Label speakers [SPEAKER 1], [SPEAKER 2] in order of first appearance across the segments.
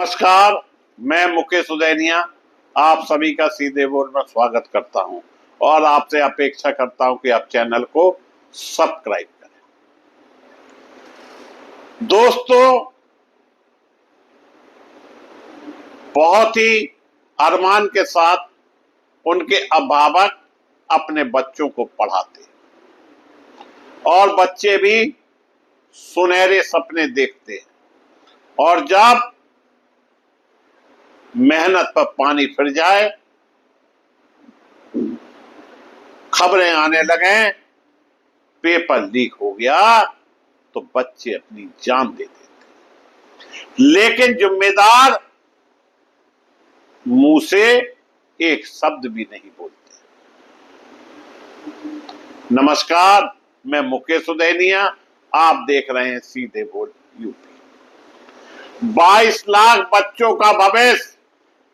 [SPEAKER 1] नमस्कार, मैं मुकेश उदैनिया आप सभी का सीधे बोल में स्वागत करता हूं और आपसे अपेक्षा करता हूं कि आप चैनल को सब्सक्राइब करें। दोस्तों, बहुत ही अरमान के साथ उनके अभिभावक अपने बच्चों को पढ़ाते और बच्चे भी सुनहरे सपने देखते हैं और जब मेहनत पर पानी फिर जाए, खबरें आने लगे, पेपर लीक हो गया, तो बच्चे अपनी जान दे देते। लेकिन जिम्मेदार मुंह से एक शब्द भी नहीं बोलते। नमस्कार, मैं मुकेश उदैनिया, आप देख रहे हैं सीधे बोल यूपी। 22 लाख बच्चों का भविष्य,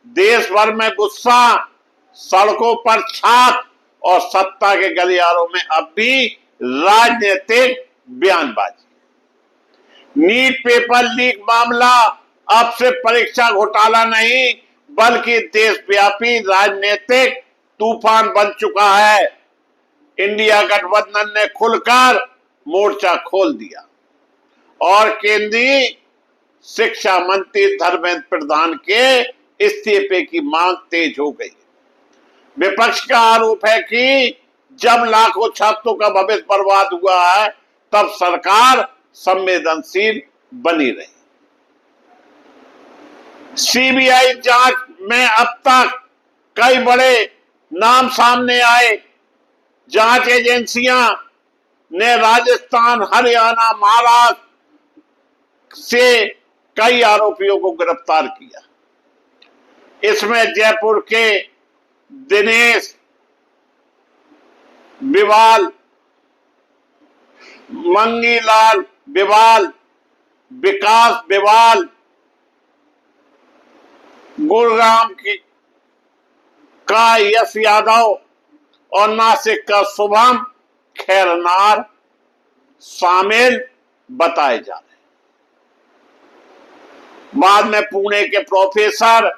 [SPEAKER 1] देश भर में गुस्सा, सड़कों पर छाप और सत्ता के गलियारों में अब भी राजनीतिक बयानबाजी। नीट पेपर लीक मामला अब सिर्फ परीक्षा घोटाला नहीं बल्कि देशव्यापी राजनीतिक तूफान बन चुका है। इंडिया गठबंधन ने खुलकर मोर्चा खोल दिया और केंद्रीय शिक्षा मंत्री धर्मेंद्र प्रधान के इस्तीफे की मांग तेज हो गई। विपक्ष का आरोप है कि जब लाखों छात्रों का भविष्य बर्बाद हुआ है, तब सरकार संवेदनशील बनी रही। सीबीआई जांच में अब तक कई बड़े नाम सामने आए। जांच एजेंसियां ने राजस्थान, हरियाणा, महाराष्ट्र से कई आरोपियों को गिरफ्तार किया। इसमें जयपुर के दिनेश बिवाल, मंगीलाल बिवाल, विकास बिवाल, गुरुग्राम का यश यादव और नासिक का शुभम खैरनार शामिल बताए जा रहे हैं। बाद में पुणे के प्रोफेसर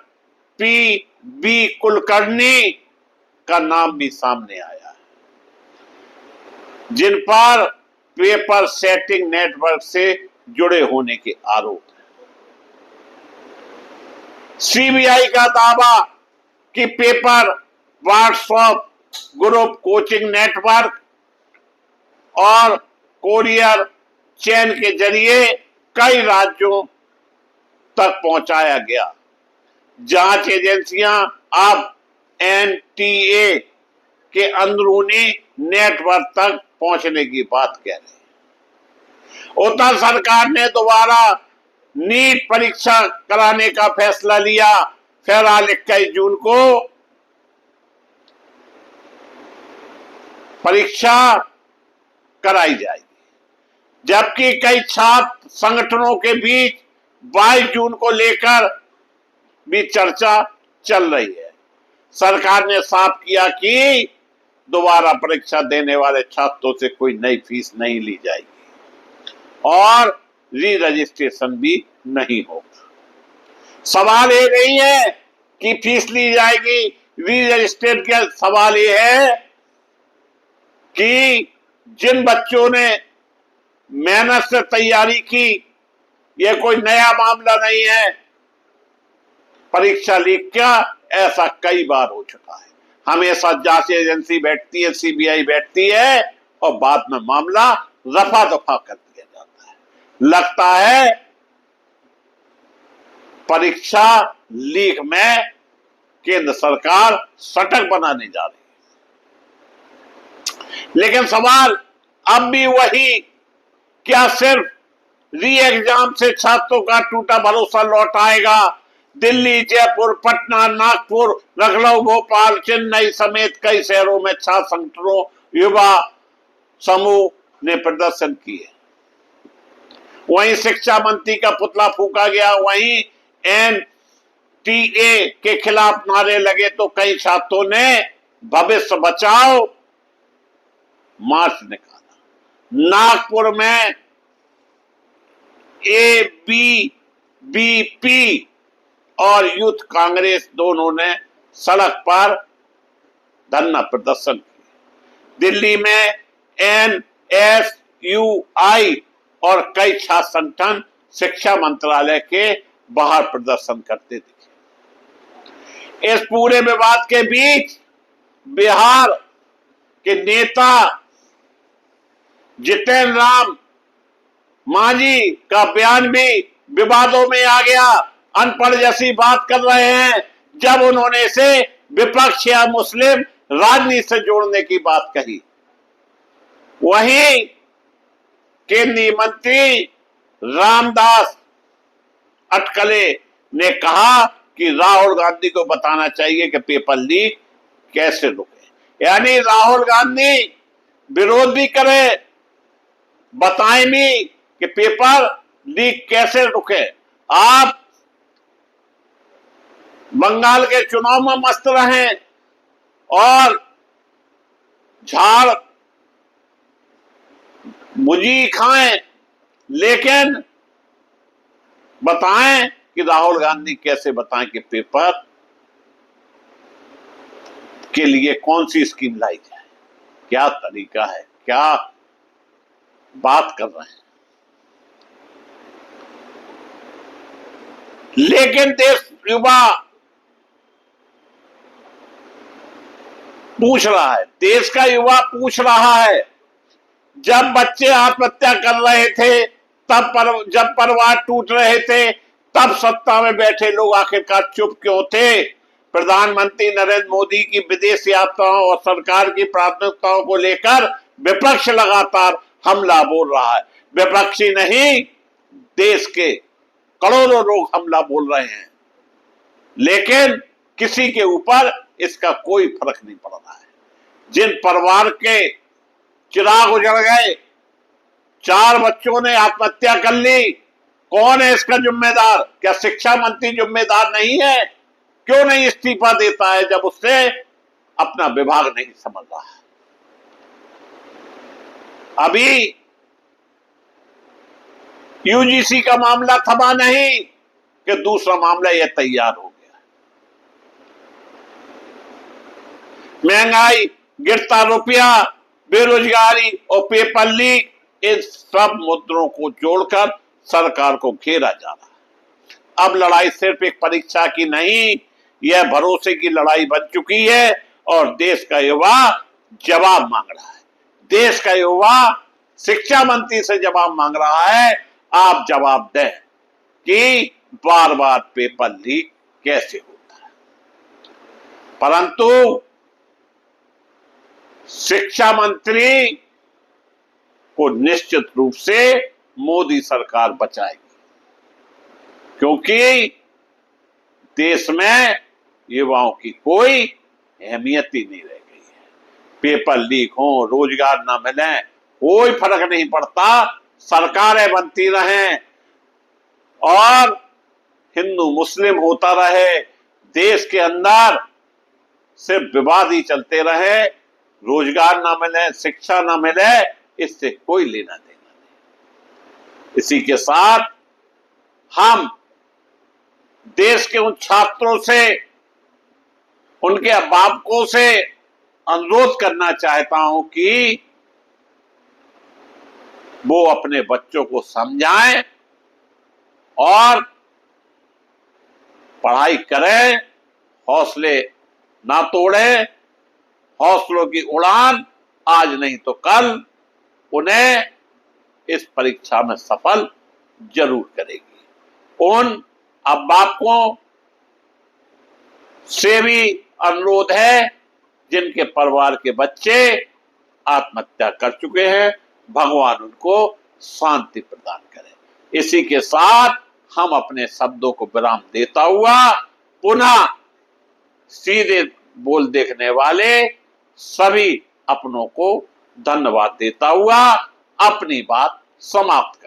[SPEAKER 1] पी.बी. कुलकर्णी का नाम भी सामने आया है, जिन पर पेपर सेटिंग नेटवर्क से जुड़े होने के आरोप हैं। सीबीआई का दावा कि paper WhatsApp group, coaching network और कोरियर चैन के जरिए कई राज्यों तक पहुंचाया गया। जांच एजेंसियां अब एनटीए के अंदरूनी नेटवर्क तक पहुंचने की बात कह रही है। उत्तर सरकार ने दोबारा नीट परीक्षा कराने का फैसला लिया। फिलहाल 21 जून को परीक्षा कराई जाएगी, जबकि कई छात्र संगठनों के बीच 22 जून को लेकर भी चर्चा चल रही है। सरकार ने साफ किया कि दोबारा परीक्षा देने वाले छात्रों से कोई नई फीस नहीं ली जाएगी और री रजिस्ट्रेशन भी नहीं होगा। सवाल ये नहीं है कि फीस ली जाएगी, री रजिस्ट्रेट का सवाल ये है कि जिन बच्चों ने मेहनत से तैयारी की, यह कोई नया मामला नहीं है। परीक्षा लीक क्या, ऐसा कई बार हो चुका है। हमेशा जांच एजेंसी बैठती है, सीबीआई बैठती है और बाद में मामला रफा दफा कर दिया जाता है। लगता है परीक्षा लीक में केंद्र सरकार सटक बनाने जा रही है। लेकिन सवाल अब भी वही, क्या सिर्फ री एग्जाम से छात्रों का टूटा भरोसा लौट आएगा? दिल्ली, जयपुर, पटना, नागपुर, लखनऊ, भोपाल, चेन्नई समेत कई शहरों में छात्र संगठनों, युवा समूह ने प्रदर्शन किए। वहीं शिक्षा मंत्री का पुतला फूंका गया, वहीं एनटीए के खिलाफ नारे लगे तो कई छात्रों ने भविष्य बचाओ मार्च निकाला। नागपुर में एबीवीपी और यूथ कांग्रेस दोनों ने सड़क पर धरना प्रदर्शन किया। दिल्ली में NSUI और कई छात्र संगठन शिक्षा मंत्रालय के बाहर प्रदर्शन करते दिखे। इस पूरे विवाद के बीच बिहार के नेता जितेंद्र राम मांझी का बयान भी विवादों में आ गया। अनपढ़ जैसी बात कर रहे हैं जब उन्होंने इसे विपक्ष या मुस्लिम राजनीति से जोड़ने की बात कही। वहीं केंद्रीय मंत्री रामदास अठकले ने कहा कि राहुल गांधी को बताना चाहिए कि पेपर लीक कैसे रुके। यानी राहुल गांधी विरोध भी करे, बताएं भी कि पेपर लीक कैसे रुके। आप बंगाल के चुनाव में मस्त रहें और झाड़ मुझी खाएं, लेकिन बताएं कि राहुल गांधी कैसे बताएं कि पेपर के लिए कौन सी स्कीम लाई जाए, क्या तरीका है, क्या बात कर रहे हैं। लेकिन देश युवा पूछ रहा है, देश का युवा पूछ रहा है, जब बच्चे आत्महत्या कर रहे थे, जब परिवार टूट रहे थे, तब सत्ता में बैठे लोग आखिरकार चुप क्यों थे? प्रधानमंत्री नरेंद्र मोदी की विदेश यात्राओं और सरकार की प्राथमिकताओं को लेकर विपक्ष लगातार हमला बोल रहा है। विपक्षी नहीं, देश के करोड़ों लोग हमला बोल रहे हैं, लेकिन किसी के ऊपर इसका कोई फर्क नहीं पड़ रहा है। जिन परिवार के चिराग उजड़ गए, 4 बच्चों ने आत्महत्या कर ली, कौन है इसका जिम्मेदार? क्या शिक्षा मंत्री जिम्मेदार नहीं है? क्यों नहीं इस्तीफा देता है जब उससे अपना विभाग नहीं समझ रहा है? अभी यूजीसी का मामला थमा नहीं कि दूसरा मामला यह तैयार हो गया। महंगाई, गिरता रुपया, बेरोजगारी और पेपर लीक, इन सब मुद्दों को जोड़कर सरकार को घेरा जा रहा है। अब लड़ाई सिर्फ एक परीक्षा की नहीं, यह भरोसे की लड़ाई बन चुकी है और देश का युवा जवाब मांग रहा है। देश का युवा शिक्षा मंत्री से जवाब मांग रहा है, आप जवाब दें कि बार बार पेपर लीक कैसे होता है। परंतु शिक्षा मंत्री को निश्चित रूप से मोदी सरकार बचाएगी, क्योंकि देश में युवाओं की कोई अहमियत ही नहीं रह गई है। पेपर लीक हो, रोजगार ना मिले, कोई फर्क नहीं पड़ता, सरकारें बनती रहें और हिंदू मुस्लिम होता रहे, देश के अंदर सिर्फ विवाद ही चलते रहे, रोजगार ना मिले, शिक्षा ना मिले, इससे कोई लेना देना नहीं। इसी के साथ हम देश के उन छात्रों से, उनके अभिभावकों से अनुरोध करना चाहता हूं कि वो अपने बच्चों को समझाएं और पढ़ाई करें, हौसले ना तोड़ें। हौसलों की उड़ान आज नहीं तो कल उन्हें इस परीक्षा में सफल जरूर करेगी। उन अभिभावकों से भी अनुरोध है जिनके परिवार के बच्चे आत्महत्या कर चुके हैं, भगवान उनको शांति प्रदान करे। इसी के साथ हम अपने शब्दों को विराम देता हुआ पुनः सीधे बोल देखने वाले सभी अपनों को धन्यवाद देता हुआ अपनी बात समाप्त